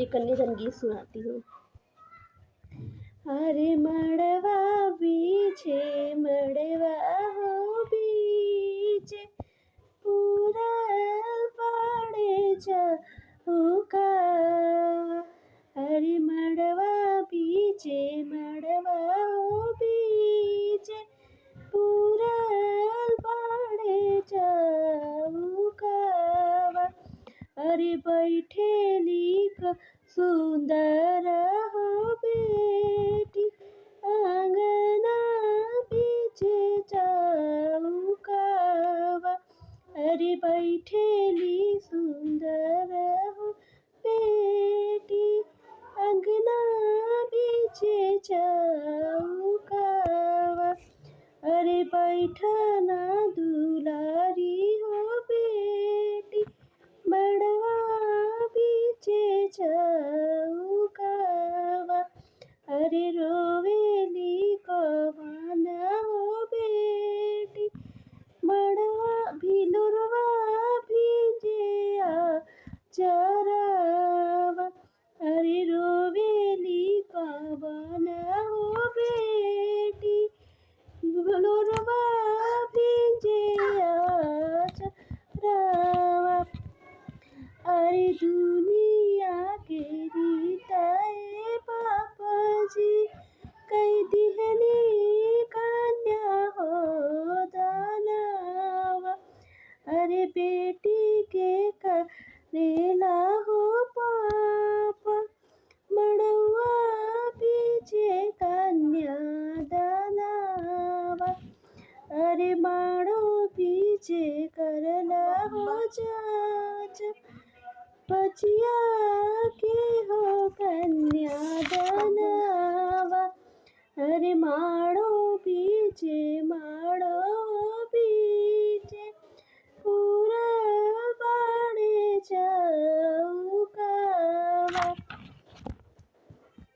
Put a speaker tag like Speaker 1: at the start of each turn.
Speaker 1: आपको एक कन्यादान गीत सुनाती हूँ। अरे मड़वा बीचे मड़वा हो बीचे पूरल पाड़े चौका। अरे मड़वा बीचे मड़वा हो बीचे पूरल पाड़े चौका। अरे बैठेली सुंदर हो बेटी आंगना बीचे चौका। अरे बैठेली सुंदर हो बेटी अंगना बीचे चौका। अरे बैठना दुलारी हो बेटी मड़वा बीचे चौका। अरे रोवेली कवन हो बेटी मड़वा भिलुरवा भीजे चरावा। अरे रोवेली कवन हो बेटी भिलुरवा भीजे चरावा। अरे दुनिया के रीताए पापा जी कई दिहली कन्या हो दानवा। अरे बेटी के करेला हो पापा मड़वा बीचे कन्या दानवा। अरे माड़ो बीचे करला हो चाचा बचिया के हो कन्या दानवा। अरे माड़ो बीचे पूरा बाड़े चौका।